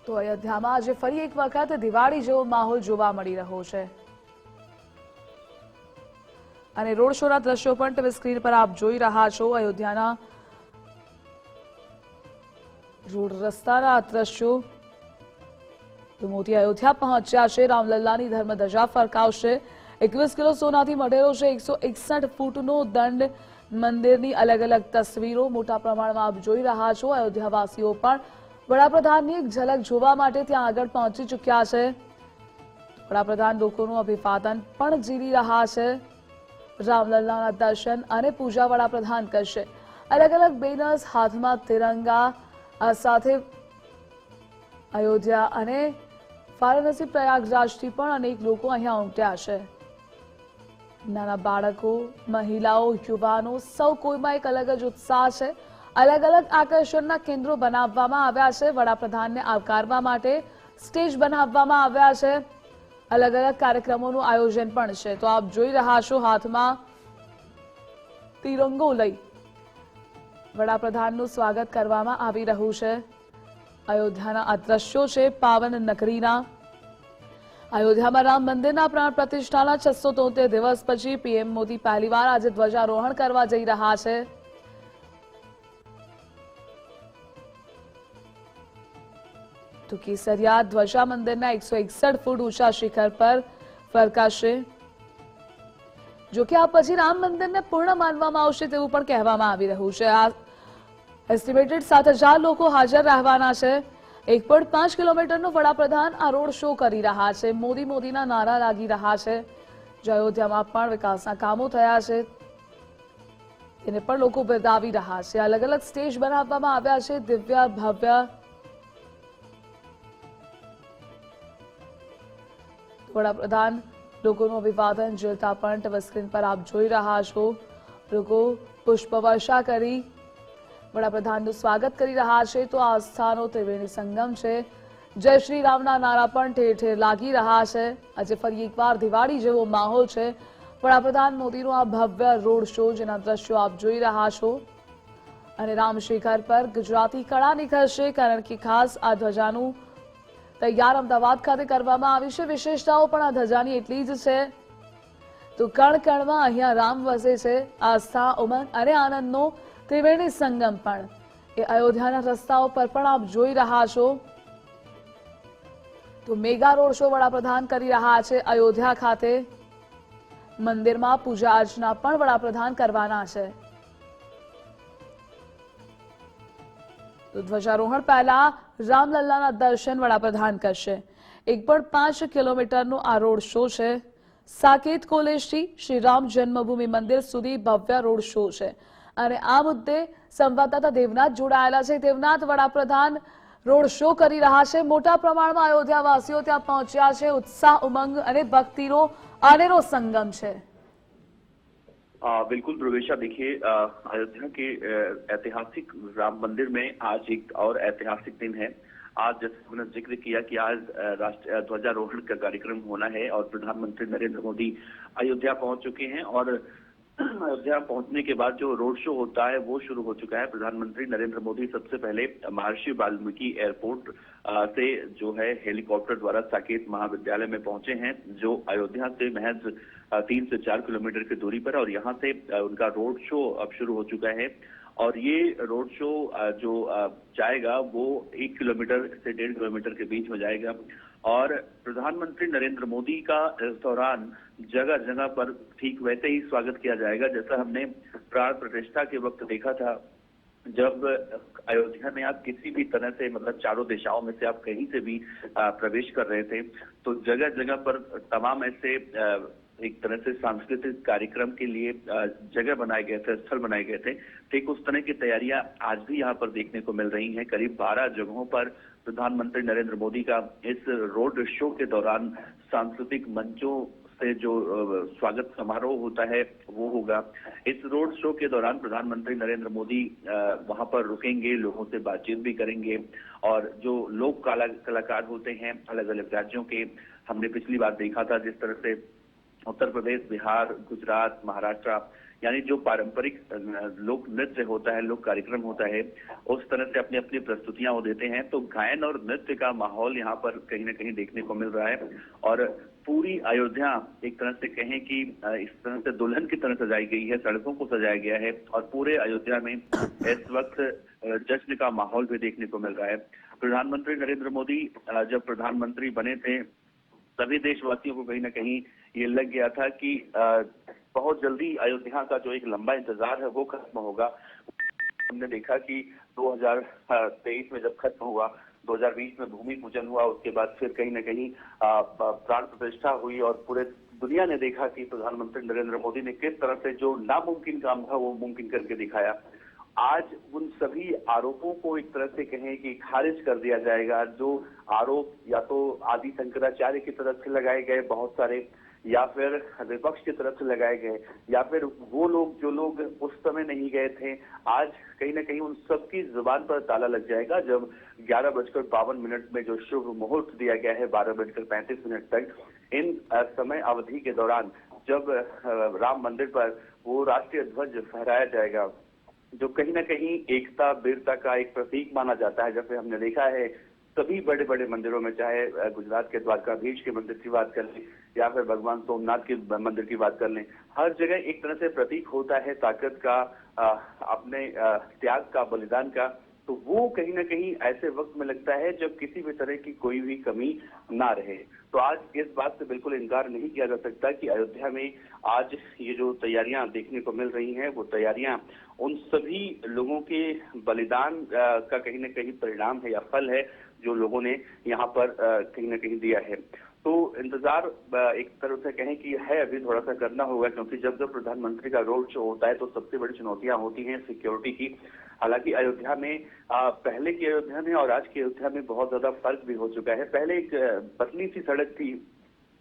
તો અયોધ્યામાં આજે ફરી એક વખત દિવાળી જેવો માહોલ જોવા મળી રહ્યો છે અને રોડ શોના દ્રશ્યો પણ તમે સ્ક્રીન પર આપ જોઈ રહ્યા છો। અયોધ્યાના રોડ રસ્તાના દ્રશ્યો। તો મોદી અયોધ્યા પહોંચ્યા છે। રામલલ્લાની ધર્મધજા ફરકાવશે। 21 કિલો સોનાથી મઢેલો છે 161 ફૂટનો દંડ। મંદિરની અલગ અલગ તસવીરો મોટા પ્રમાણમાં આપ જોઈ રહ્યા છો। અયોધ્યાવાસીઓ પણ વડાપ્રધાનની એક ઝલક જોવા માટે ત્યાં આગળ પહોંચી ચૂક્યા છે। વડાપ્રધાન લોકોનું અભિવાદન પણ ઝીલી રહ્યા છે। રામલલ્લાના દર્શન અને પૂજા વડાપ્રધાન કરશે। અલગ અલગ બેનર્સ હાથમાં तिरंगा સાથે અયોધ્યા અને વારાણસી પ્રયાગરાજથી પણ અનેક લોકો અહીંયા ઉમટ્યા છે। નાના બાળકો, મહિલાઓ, યુવાનો સૌ કોઈમાં એક અલગ જ ઉત્સાહ છે। अलग अलग आकर्षणના કેન્દ્રો બનાવવામાં આવ્યા છે। વડાપ્રધાનને આવકારવા માટે સ્ટેજ બનાવવામાં આવ્યા છે। अलग अलग કાર્યક્રમોનું આયોજન પણ છે। તો આપ જોઈ રહ્યા છો હાથમાં તિરંગો લઈ વડાપ્રધાનનું સ્વાગત કરવામાં આવી રહ્યું છે। અયોધ્યાના આ દ્રશ્યો છે પાવન નગરીના। અયોધ્યામાં રામ મંદિરના પ્રાણ પ્રતિષ્ઠાના 673 દિવસ પછી પીએમ મોદી પહેલીવાર આજે ધ્વજારોહણ કરવા જઈ રહ્યા છે। तो केसरिया ध्वजा मंदिरना 161 फूट ऊंचा शिखर पर फरकाशे। जो कि आ पछी राम मंदिरने पूर्ण मानवामां आवशे तेवुं पण कहेवामां आवी रह्युं छे। आ एस्टिमेटेड 7000 लोको हाजर रहेवाना छे। 1.5 किलोमीटरनो वडाप्रधान आ रोड शो करी रह्या छे। मोदी मोदीना नारा लागी रह्या छे। जो अयोध्यामां पण विकासना कामो थया छे तेने पण लोको बिरदावी रह्या छे। अलग अलग स्टेज बनाववामां आव्या छे। दिव्य भव्य वडाप्रधान लोकोનું અભિવાદન ઝીલતા પણ તમે સ્ક્રીન પર આપ જોઈ રહ્યા છો। લોકો પુષ્પવર્ષા કરી વડાપ્રધાનનું સ્વાગત કરી રહ્યા છે। તો આસ્થાનો ત્રિવેણી સંગમ છે। જય શ્રી રામના નારા પણ ઠેર ઠેર લાગી રહ્યા છે। આજે ફરી એકવાર દિવાળી જેવો માહોલ છે। વડાપ્રધાન મોદીનો આ ભવ્ય રોડ શો જેના દ્રશ્યો આપ જોઈ રહ્યા છો અને રામશેખર પર ગુજરાતી કળા નિખરશે કારણ કે ખાસ આ ધ્વજાનું तैयार अमदावाद खाते करवामां आवी छे। विशेषताओं पण आ ध्वजानी एटली ज छे। तो कण कणमां अहींया राम वसे छे। आस्था, उमंग अने आनंदनो त्रिवेणी संगम पण ए अयोध्याना रस्ताओं पर पण आप जोई रह्या छो। तो मेगा रोड शो वडाप्रधान करी रह्या छे। अयोध्या खाते मंदिरमां पूजा अर्चना पण वडाप्रधान करवाना छे। तो ध्वजारोहण पहला रामलल्लाना दर्शन वडाप्रधान करशे। 1.5 किलोमीटरनो आ रोड शो छे। साकेत कॉलेजथी श्री राम जन्मभूमि मंदिर सुधी भव्य रोड शो छे अने आ मुद्दे संवाददाता देवनाथ जोડાયેલા છે। देवनाथ, वडाप्रधान रोड शो करी रह्या छे। मोटा प्रमाणमां अयोध्यावासीओ त्यां पहोंच्या छे। उत्साह, उमंग अने भक्तिनो अनेरो संगम छे। बिल्कुल प्रवेशा, देखिए अयोध्या के ऐतिहासिक राम मंदिर में आज एक और ऐतिहासिक दिन है। आज जैसे हमने जिक्र किया कि आज राष्ट्रीय ध्वजारोहण का कार्यक्रम होना है और प्रधानमंत्री नरेंद्र मोदी अयोध्या पहुंच चुके हैं और अयोध्या पहुंचने के बाद जो रोड शो होता है वो शुरू हो चुका है। प्रधानमंत्री नरेंद्र मोदी सबसे पहले महर्षि वाल्मीकि एयरपोर्ट से जो है हेलीकॉप्टर द्वारा साकेत महाविद्यालय में पहुंचे हैं, जो अयोध्या से महज 3 से 4 किलोमीटर की दूरी पर, और यहाँ से उनका रोड शो अब शुरू हो चुका है। और ये रोड शो जो जाएगा वो 1 किलोमीटर से 1.5 किलोमीटर के बीच में जाएगा और प्रधानमंत्री नरेंद्र मोदी का इस दौरान जगह जगह पर ठीक वैसे ही स्वागत किया जाएगा जैसा हमने प्राण प्रतिष्ठा के वक्त देखा था। जब अयोध्या में आप किसी भी तरह से, मतलब चारों दिशाओं में से आप कहीं से भी प्रवेश कर रहे थे तो जगह जगह पर तमाम ऐसे एक तरह से सांस्कृतिक कार्यक्रम के लिए जगह बनाए गए थे, स्थल बनाए गए थे। ठीक उस तरह की तैयारियां आज भी यहाँ पर देखने को मिल रही हैं। करीब 12 जगहों पर प्रधानमंत्री नरेंद्र मोदी का इस रोड शो के दौरान सांस्कृतिक मंचों से जो स्वागत समारोह होता है वो होगा। इस रोड शो के दौरान प्रधानमंत्री नरेंद्र मोदी वहां पर रुकेंगे, लोगों से बातचीत भी करेंगे और जो लोक कलाकार होते हैं अलग अलग राज्यों के, हमने पिछली बार देखा था जिस तरह से उत्तर प्रदेश, बिहार, गुजरात, महाराष्ट्र यानी जो पारंपरिक लोक नृत्य होता है, लोक कार्यक्रम होता है, उस तरह से अपनी अपनी प्रस्तुतियां वो देते हैं। तो गायन और नृत्य का माहौल यहाँ पर कहीं ना कहीं देखने को मिल रहा है और पूरी अयोध्या एक तरह से कहें कि इस तरह से दुल्हन की तरह सजाई गई है, सड़कों को सजाया गया है और पूरे अयोध्या में इस वक्त जश्न का माहौल भी देखने को मिल रहा है। प्रधानमंत्री नरेंद्र मोदी जब प्रधानमंत्री बने थे, सभी देशवासियों को कहीं ना कहीं ये लग गया था कि बहुत जल्दी अयोध्या का जो एक लंबा इंतजार है वो खत्म होगा। हमने देखा कि 2023 में जब खत्म हुआ, 2020 में भूमि पूजन हुआ, उसके बाद फिर कहीं ना कहीं प्राण प्रतिष्ठा हुई और पूरे दुनिया ने देखा कि प्रधानमंत्री नरेंद्र मोदी ने किस तरह से जो नामुमकिन काम था वो मुमकिन करके दिखाया। आज उन सभी आरोपों को एक तरह से कहें कि खारिज कर दिया जाएगा। जो आरोप या तो आदि शंकराचार्य की तरफ से लगाए गए बहुत सारे, या फिर विपक्ष की तरफ से लगाए गए, या फिर वो लोग जो लोग उस समय नहीं गए थे, आज कहीं ना कहीं उन सबकी जुबान पर ताला लग जाएगा जब 11:52 में जो शुभ मुहूर्त दिया गया है 12:35 तक, इन समय अवधि के दौरान जब राम मंदिर पर वो राष्ट्रीय ध्वज फहराया जाएगा, जो कहीं ना कहीं एकता वीरता का एक प्रतीक माना जाता है। जैसे हमने देखा है सभी बड़े बड़े मंदिरों में, चाहे गुजरात के द्वारकाधीश के मंदिर की बात कर लें या फिर भगवान सोमनाथ के मंदिर की बात कर लें, हर जगह एक तरह से प्रतीक होता है ताकत का, अपने त्याग का, बलिदान का। तो वो कहीं ना कहीं ऐसे वक्त में लगता है जब किसी भी तरह की कोई भी कमी ना रहे। तो आज इस बात से बिल्कुल इनकार नहीं किया जा सकता कि अयोध्या में आज ये जो तैयारियां देखने को मिल रही हैं, वो तैयारियां उन सभी लोगों के बलिदान का कहीं ना कहीं परिणाम है या फल है जो लोगों ने यहाँ पर कहीं ना कहीं दिया है। तो इंतजार एक तरह से कहें कि है, अभी थोड़ा सा करना होगा, क्योंकि जब जब प्रधानमंत्री का रोड शो होता है तो सबसे बड़ी चुनौतियां होती हैं सिक्योरिटी की। हालांकि अयोध्या में पहले की अयोध्या में और आज की अयोध्या में बहुत ज्यादा फर्क भी हो चुका है। पहले एक पतली सी सड़क थी,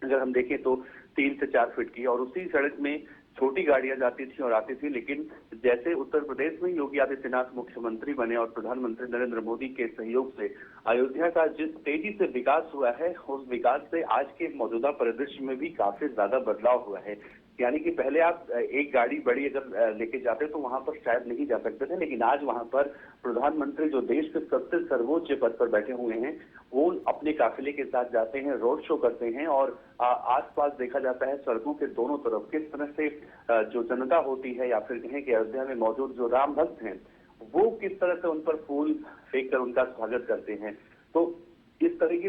अगर हम देखें तो 3 से 4 फीट की, और उसी सड़क में छोटी गाड़ियां जाती थी और आती थी। लेकिन जैसे उत्तर प्रदेश में योगी आदित्यनाथ मुख्यमंत्री बने और प्रधानमंत्री नरेंद्र मोदी के सहयोग से अयोध्या का जिस तेजी से विकास हुआ है, उस विकास से आज के मौजूदा परिदृश्य में भी काफी ज्यादा बदलाव हुआ है। यानी कि पहले आप एक गाड़ी बड़ी अगर लेके जाते तो वहां पर शायद नहीं जा सकते थे, लेकिन आज वहां पर प्रधानमंत्री जो देश के सबसे सर्वोच्च पद पर बैठे हुए हैं, वो अपने काफिले के साथ जाते हैं, रोड शो करते हैं और आसपास देखा जाता है सड़कों के दोनों तरफ किस तरह से जो जनता होती है या फिर कहें कि अयोध्या में मौजूद जो राम भक्त हैं, वो किस तरह से उन पर फूल फेंक कर उनका स्वागत करते हैं। तो इस तरह की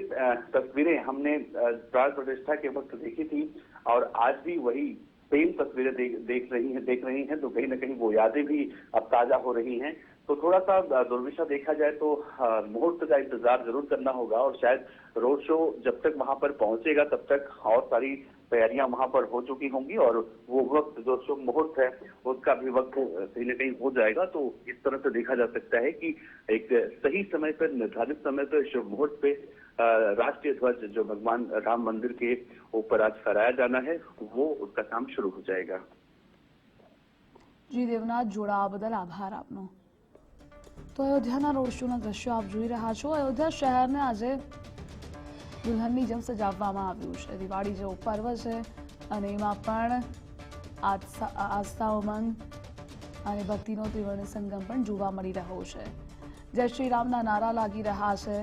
तस्वीरें हमने प्राण प्रतिष्ठा के वक्त देखी थी और आज भी वही सेम तस्वीरें देख रही हैं। तो कहीं ना कहीं वो यादें भी अब ताजा हो रही हैं। तो थोड़ा सा दुर्विशा देखा जाए तो मुहूर्त का इंतजार जरूर करना होगा और शायद रोड शो जब तक वहां पर पहुंचेगा तब तक और सारी तैयारियां वहां पर हो चुकी होंगी और वो वक्त जो शुभ मुहूर्त है उसका भी वक्त कहीं न कहीं हो जाएगा। तो इस तरह से देखा जा सकता है कि एक सही समय पर, निर्धारित समय पर, शुभ मुहूर्त पे राष्ट्रीय ध्वज जो भगवान राम मंदिर के ऊपर आज फहराया जाना है, वो उसका काम शुरू हो जाएगा। जी देवनाथ, જોડાવા બદલ આભાર આપનો। તો અયોધ્યાના રોડ શોના દ્રશ્યો આપ જોઈ રહ્યા છો। અયોધ્યા શહેરને આજે દુલ્હનની જેમ સજાવવામાં આવ્યું છે। દિવાળી જેવો પર્વ છે અને એમાં પણ આસ્થા, ઉમંગ અને ભક્તિનો ત્રિવર્ણ સંગમ પણ જોવા મળી રહ્યો છે। જય શ્રી રામના નારા લાગી રહ્યા છે।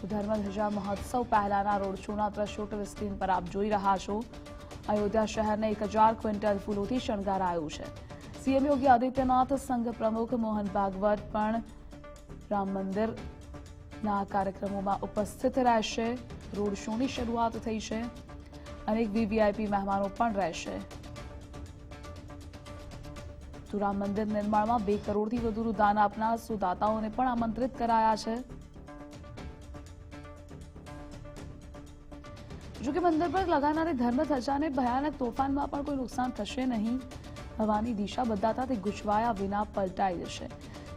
ધર્મધજા મહોત્સવ પહેલાના રોડ શોના દ્રશ્યો ટીવી સ્ક્રીન પર આપ જોઈ રહ્યા છો। અયોધ્યા શહેરને 1000 ક્વિન્ટલ ફૂલોથી શણગારાયું છે। સીએમ યોગી આદિત્યનાથ, સંઘ પ્રમુખ મોહન ભાગવત પણ રામ મંદિરના કાર્યક્રમોમાં ઉપસ્થિત રહેશે। રોડ શોની શરૂઆત થઈ છે। અનેક વીવીઆઈપી મહેમાનો પણ રહેશે। તો રામ મંદિર નિર્માણમાં 2 કરોડથી વધુનું દાન આપનાર સુદાતાઓને પણ આમંત્રિત કરાયા છે। જો કે મંદિર પર લગાનારી ધર્મધજાને ભયાનક તોફાનમાં પણ કોઈ નુકસાન થશે નહીં। હવાની દિશા બદલાતા તે ગૂંચવાયા વિના પલટાઈ જશે।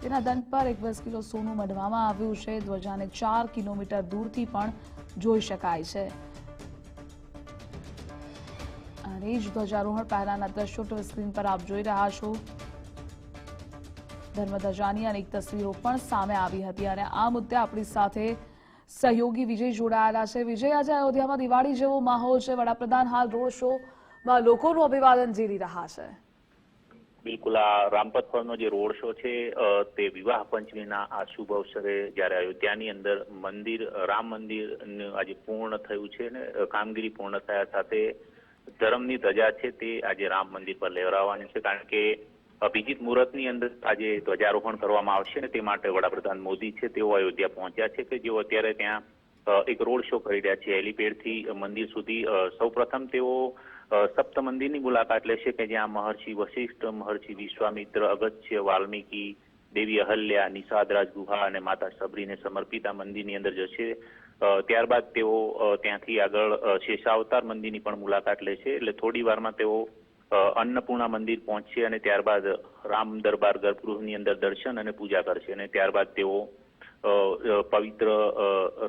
તેના દંડ પર 21 કિલો સોનું મઢવામાં આવ્યું છે। ધ્વજાને 4 કિલોમીટર દૂરથી પણ જોઈ શકાય છે। અને જ ધ્વજારોહણ પહેલાના દ્રશ્યો ટીવી સ્ક્રીન પર આપ જોઈ રહ્યા છો। ધર્મધજાની અનેક તસવીરો પણ સામે આવી હતી અને આ મુદ્દે આપણી સાથે સહયોગી વિજય જોડાયેલા છે। વિજય, આજે અયોધ્યામાં દિવાળી જેવો માહોલ છે। વડાપ્રધાન હાલ રોડ શો માં લોકોનું અભિવાદન ઝીલી રહ્યા છે? બિલકુલ, આ રામપથ પરનો જે રોડ શો છે તે વિવાહ પંચમીના આ શુભ અવસરે જ્યારે અયોધ્યાની અંદર રામ મંદિર આજે પૂર્ણ થયું છે ને કામગીરી પૂર્ણ થયા સાથે ધર્મની ધજા છે તે આજે રામ મંદિર પર લહેરાવવાની છે, કારણ કે અભિજીત મુહૂર્તની અંદર આજે ધ્વજારોહણ કરવામાં આવશે ને તે માટે વડાપ્રધાન મોદી છે તેઓ અયોધ્યા પહોંચ્યા છે કે જેઓ અત્યારે ત્યાં એક રોડ શો કરી રહ્યા છે હેલીપેડથી મંદિર સુધી. સૌપ્રથમ તેઓ સપ્ત મંદિરની મુલાકાત લેશે કે જ્યાં મહર્ષિ વશિષ્ઠ, મહર્ષિ વિશ્વામિત્ર, અગસ્ત્ય, વાલ્મીકી, દેવી અહલ્યા, નિષાદરાજ ગુહા અને માતા સબરીને સમર્પિત આ મંદિરની અંદર જશે. ત્યારબાદ તેઓ ત્યાંથી આગળ શેષાવતાર મંદિરની પણ મુલાકાત લેશે. એટલે થોડી વારમાં તેઓ અન્નપૂર્ણા મંદિર પહોંચશે અને ત્યારબાદ રામ દરબાર ગર્ભગૃહની અંદર દર્શન અને પૂજા કરશે અને ત્યારબાદ તેઓ પવિત્ર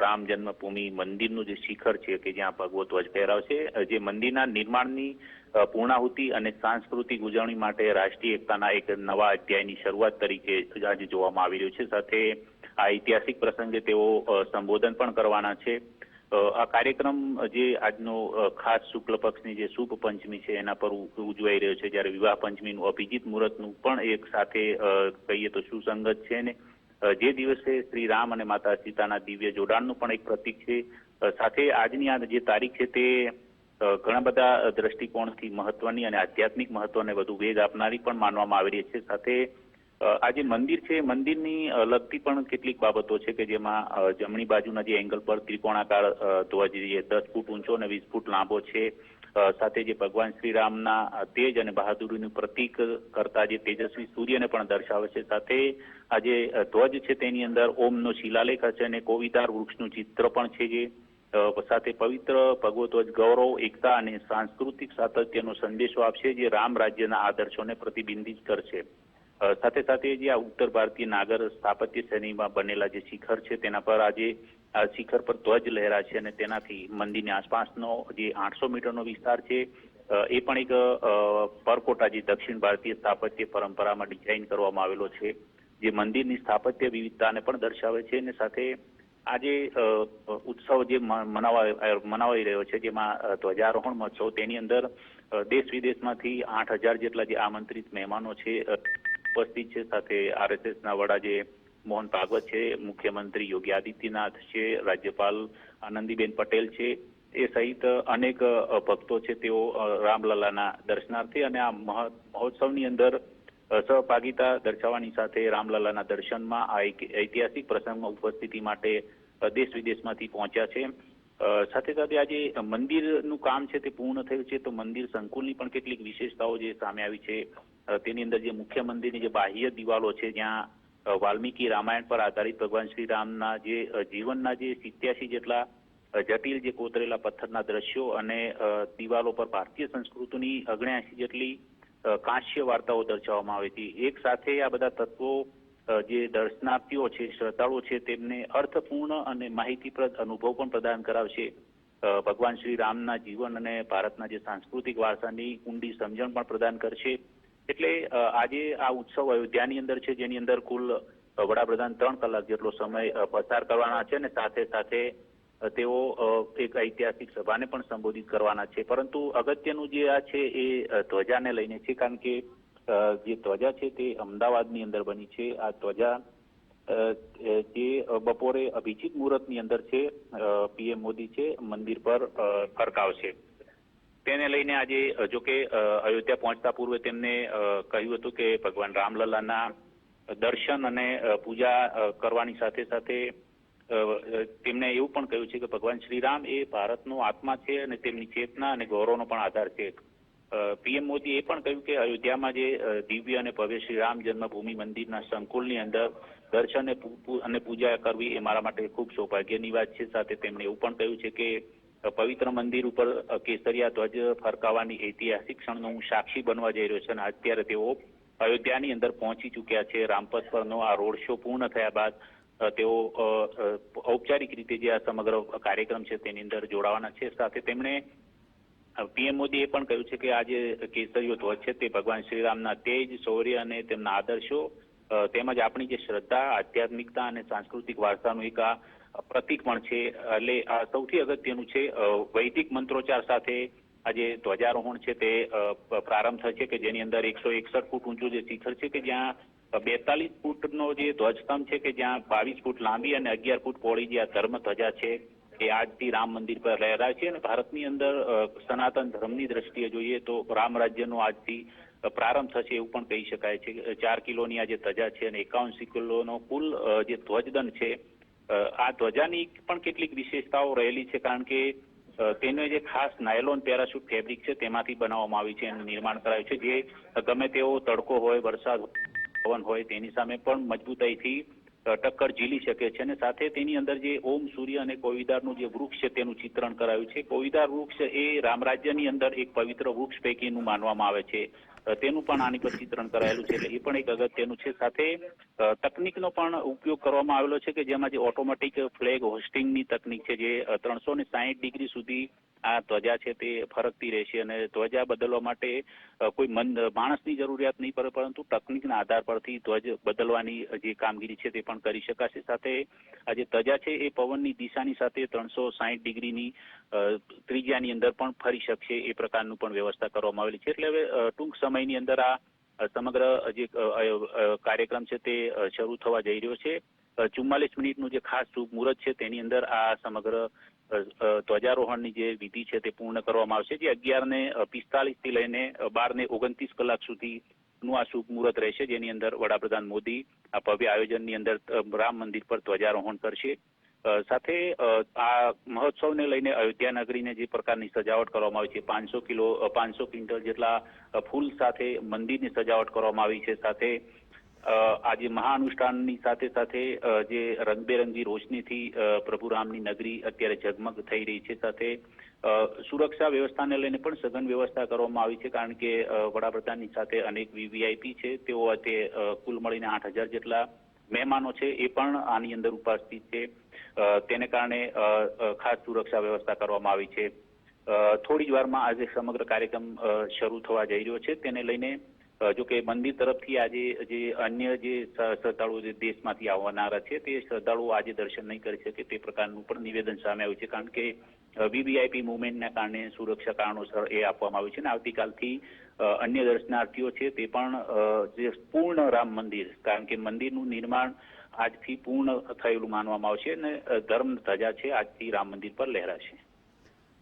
રામ જન્મભૂમિ મંદિરનું જે શિખર છે કે જ્યાં ભગવો ધ્વજ ફહેરાવશે. જે મંદિરના નિર્માણની પૂર્ણાહુતિ અને સાંસ્કૃતિક ઉજવણી માટે રાષ્ટ્રીય એકતાના એક નવા અધ્યાયની શરૂઆત તરીકે આજે જોવામાં આવી રહ્યું છે. સાથે આ ઐતિહાસિક પ્રસંગે તેઓ સંબોધન પણ કરવાના છે. આ કાર્યક્રમ જે આજનો ખાસ શુક્લ પક્ષની જે શુભ પંચમી છે એના પર ઉજવાઈ રહ્યો છે, જ્યારે વિવાહ પંચમીનું અભિજીત મુહૂર્તનું પણ એક સાથે કહીએ તો સુસંગત છે ને જે દિવસે શ્રી રામ અને માતા સીતાના દિવ્ય જોડાણનું પણ એક પ્રતીક છે. સાથે આજની આ જે તારીખ છે તે ઘણા બધા દ્રષ્ટિકોણથી મહત્વની અને આધ્યાત્મિક મહત્વને વધુ વેગ આપનારી પણ માનવામાં આવી રહી છે. સાથે આ જે મંદિર છે મંદિરની લગતી પણ કેટલીક બાબતો છે કે જેમાં જમણી બાજુના જે એંગલ પર ત્રિકોણાકાર ધ્વજ જે 10 ફૂટ ઊંચો અને 20 ફૂટ લાંબો છે, સાથે જે ભગવાન શ્રી રામના તેજ અને બહાદુરીનું પ્રતીક કરતા જે તેજસ્વી સૂર્યને પણ દર્શાવે છે. સાથે આ જે ધ્વજ છે તેની અંદર ઓમનો શિલાલેખ છે અને કોવિદાર વૃક્ષનું ચિત્ર પણ છે, જે સાથે પવિત્ર ભગવો ધ્વજ ગૌરવ, એકતા અને સાંસ્કૃતિક સાતત્યનો સંદેશો આપશે, જે રામ રાજ્યના આદર્શોને પ્રતિબિંબિત કરશે. સાથે સાથે જે આ ઉત્તર ભારતીય નાગર સ્થાપત્ય શૈલીમાં બનેલા જે શિખર છે તેના પર આજે આ શિખર પર ધ્વજ લહેરાશે અને તેનાથી મંદિરની આસપાસનો જે 800 મીટરનો વિસ્તાર છે એ પણ એક પરકોટા જે દક્ષિણ ભારતીય સ્થાપત્ય પરંપરામાં ડિઝાઇન કરવામાં આવેલો છે, જે મંદિરની સ્થાપત્ય વિવિધતાને પણ દર્શાવે છે. અને સાથે આજે ઉત્સવ જે મનાવાઈ રહ્યો છે જેમાં ધ્વજારોહણ મહોત્સવ, તેની અંદર દેશ વિદેશમાંથી 8000 જેટલા જે આમંત્રિત મહેમાનો છે ઉપસ્થિત છે. સાથે આરએસએસના વડા જે મોહન ભાગવત છે, મુખ્યમંત્રી યોગી આદિત્યનાથ છે, રાજ્યપાલ આનંદીબેન પટેલ છે, એ સહિત અનેક ભક્તો છે તેઓ રામલલાના દર્શનાર્થે અને આ મહોત્સવની અંદર સહભાગિતા દર્શાવવાની સાથે રામલલાના દર્શનમાં આ ઐતિહાસિક પ્રસંગમાં ઉપસ્થિતિ માટે દેશ વિદેશમાંથી પહોંચ્યા છે. સાથે સાથે આજે મંદિરનું કામ છે તે પૂર્ણ થયું છે, તો મંદિર સંકુલની પણ કેટલીક વિશેષતાઓ જે સામે આવી છે. તેની અંદર જે મુખ્ય મંદિરની જે બાહ્ય દિવાલો છે જ્યાં વાલ્મીકી રામાયણ પર આધારિત ભગવાન શ્રી રામના જે જીવનના જે 87 જેટલા જટિલ જે કોતરેલા પથ્થરના દ્રશ્યો અને દિવાલો પર ભારતીય સંસ્કૃતિની 79 જેટલી કાંસ્ય વાર્તાઓ દર્શાવવામાં આવી હતી. એક સાથે આ બધા તત્વો જે દર્શનાર્થીઓ છે, શ્રદ્ધાળુઓ છે, તેમને અર્થપૂર્ણ અને માહિતીપ્રદ અનુભવ પણ પ્રદાન કરાવશે. ભગવાન શ્રી રામના જીવન અને ભારતના જે સાંસ્કૃતિક વારસાની ઊંડી સમજણ પણ પ્રદાન કરશે. એટલે આજે આ ઉત્સવ અયોધ્યાની અંદર છે, જેની અંદર કુલ વડાપ્રધાન 3 કલાક જેટલો સમય પસાર કરવાના છે અને સાથે સાથે તેઓ એક ઐતિહાસિક સભાને પણ સંબોધિત કરવાના છે. પરંતુ અગત્યનું જે આ છે એ ધ્વજાને લઈને છે, કારણ કે જે ધ્વજા છે તે અમદાવાદની અંદર બની છે. આ ધ્વજા જે બપોરે અભિજીત મુહૂર્તની અંદર છે પીએમ મોદી છે મંદિર પર ફરકાવશે. તેને લઈને આજે જોકે અયોધ્યા પહોંચતા પૂર્વે તેમને કહ્યું હતું કે ભગવાન રામલલાના દર્શન અને પૂજા કરવાની સાથે સાથે તેમણે એવું પણ કહ્યું છે કે ભગવાન શ્રીરામ એ ભારતનો આત્મા છે અને તેમની ચેતના અને ગૌરવનો પણ આધાર છે. પીએમ મોદી એ પણ કહ્યું કે અયોધ્યામાં જે દિવ્ય અને ભવ્ય શ્રી રામ જન્મભૂમિ મંદિરના સંકુલની અંદર દર્શન અને પૂજા કરવી એ મારા માટે ખૂબ સૌભાગ્યની વાત છે. સાથે તેમણે એવું પણ કહ્યું છે કે પવિત્ર મંદિર ઉપર કેસરિયા ધ્વજ ફરકાવવાની ઐતિહાસિક ક્ષણનો હું સાક્ષી બનવા જઈ રહ્યો છું અને અત્યારે તેઓ અયોધ્યાની અંદર પહોંચી ચૂક્યા છે. રામપથ પરનો આ રોડ શો પૂર્ણ થયા બાદ તેઓ ઔપચારિક રીતે જે આ સમગ્ર કાર્યક્રમ છે તેની અંદર જોડાવાના છે. સાથે તેમણે પીએમ મોદીએ પણ કહ્યું છે કે આ જે કેસરીયો ધ્વજ છે તે ભગવાન શ્રીરામના તેજ, શૌર્ય અને તેમના આદર્શો તેમજ આપણી જે શ્રદ્ધા, આધ્યાત્મિકતા અને સાંસ્કૃતિક વારસાનું એક આ પ્રતીક પણ છે. એટલે આ સૌથી અગત્યનું છે. વૈદિક મંત્રોચ્ચાર સાથે આજે ધ્વજારોહણ છે તે પ્રારંભ થશે કે જેની અંદર 161 ફૂટ ઊંચું જે શિખર છે કે જ્યાં 42 ફૂટનો જે ધ્વજસ્તંભ છે કે જ્યાં 22 ફૂટ લાંબી અને 11 ફૂટ પહોળી જે આ ધર્મ ધજા છે એ આજથી રામ મંદિર પર લહેરાય છે. અને ભારતની અંદર સનાતન ધર્મની દ્રષ્ટિએ જોઈએ તો રામ રાજ્યનો આજથી પ્રારંભ થશે એવું પણ કહી શકાય છે. 4 કિલોની આ જે ધજા છે અને 81 કિલોનો કુલ જે ધ્વજદંડ છે, આ ધ્વજાની પણ કેટલીક વિશેષતાઓ રહેલી છે, કારણ કે તેનો જે ખાસ નાયલોન પેરાશૂટ ફેબ્રિક છે તેમાંથી બનાવવામાં આવી છે, એનું નિર્માણ કરાયું છે, જે ગમે તેવો તડકો હોય, વરસાદ પવન હોય તેની સામે પણ મજબૂતાઈથી ટક્કર ઝીલી શકે છે. અને સાથે તેની અંદર જે ઓમ સૂર્ય અને કોવિદારનું જે વૃક્ષ છે તેનું ચિત્રણ કરાયું છે. કોવિદાર વૃક્ષ એ રામ રાજ્યની અંદર એક પવિત્ર વૃક્ષ પૈકીનું માનવામાં આવે છે, તેનું પણ આની પર ચિત્રણ કરાયેલું છે, એટલે એ પણ એક અગત્યનું છે. સાથે તકનીકનો પણ ઉપયોગ કરવામાં આવેલો છે કે જેમાં જે ઓટોમેટિક ફ્લેગ હોસ્ટિંગની તકનીક છે, જે 360 ડિગ્રી સુધી આ ધ્વજા છે તે ફરકતી રહેશે અને ધ્વજા બદલવા માટે કોઈ માણસની જરૂરિયાત નહીં પડે, પરંતુ તકનીકના આધાર પરથી ધ્વજ બદલવાની જે કામગીરી છે તે પણ કરી શકાશે. સાથે આ જે ધજા છે એ પવનની દિશાની સાથે 360 ડિગ્રીની ત્રિજ્યાની અંદર પણ ફરી શકશે, એ પ્રકારનું પણ વ્યવસ્થા કરવામાં આવેલી છે. એટલે હવે ટૂંક સમયની અંદર આ સમગ્ર જે કાર્યક્રમ છે તે શરૂ થવા જઈ રહ્યો છે. 44 મિનિટનું જે ખાસ શુભ મુહૂર્ત છે તેની અંદર આ સમગ્ર ધ્વજારોહણની જે વિધિ છે તે પૂર્ણ કરવામાં આવશે, જે 11:45 થી લઈને 12:29 કલાક સુધીનું આ શુભ મુહૂર્ત રહેશે, જેની અંદર વડાપ્રધાન મોદી આ ભવ્ય આયોજનની અંદર રામ મંદિર પર ધ્વજારોહણ કરશે. સાથે આ મહોત્સવને લઈને અયોધ્યા નગરીને જે પ્રકારની સજાવટ કરવામાં આવી છે, 500 ક્વિન્ટલ જેટલા ફૂલ સાથે મંદિરની સજાવટ કરવામાં આવી છે. સાથે આજે મહાઅનુષ્ઠાનની સાથે સાથે જે રંગબેરંગી રોશનીથી પ્રભુ રામની નગરી અત્યારે ઝગમગ થઈ રહી છે. સાથે સુરક્ષા વ્યવસ્થાને લઈને પણ સઘન વ્યવસ્થા કરવામાં આવી છે, કારણ કે વડાપ્રધાનની સાથે અનેક વીવીઆઈપી છે, તેઓ તે કુલ મળીને 8000 જેટલા મહેમાનો છે એ પણ આની અંદર ઉપસ્થિત છે. તેને કારણે ખાસ સુરક્ષા વ્યવસ્થા કરવામાં આવી છે. થોડી જ વારમાં આજે સમગ્ર કાર્યક્રમ શરૂ થવા જઈ રહ્યો છે. તેને લઈને જો કે મંદિર તરફથી આજે જે અન્ય જે શ્રદ્ધાળુઓ જે દેશમાંથી આવનારા છે તે શ્રદ્ધાળુઓ આજે દર્શન નહીં કરી શકે, તે પ્રકારનું પણ નિવેદન સામે આવ્યું છે, કારણ કે વીવીઆઈપી મુવમેન્ટના કારણે સુરક્ષા કારણોસર એ આપવામાં આવ્યું છે. અને આવતીકાલથી અન્ય દર્શનાર્થીઓ છે તે પણ જે પૂર્ણ રામ મંદિર, કારણ કે મંદિરનું નિર્માણ આજથી પૂર્ણ થયેલું માનવામાં આવશે અને ધર્મ ધજા છે આજથી રામ મંદિર પર લહેરાશે.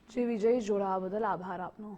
જી વિજય, જોડાવા બદલ આભાર આપનો.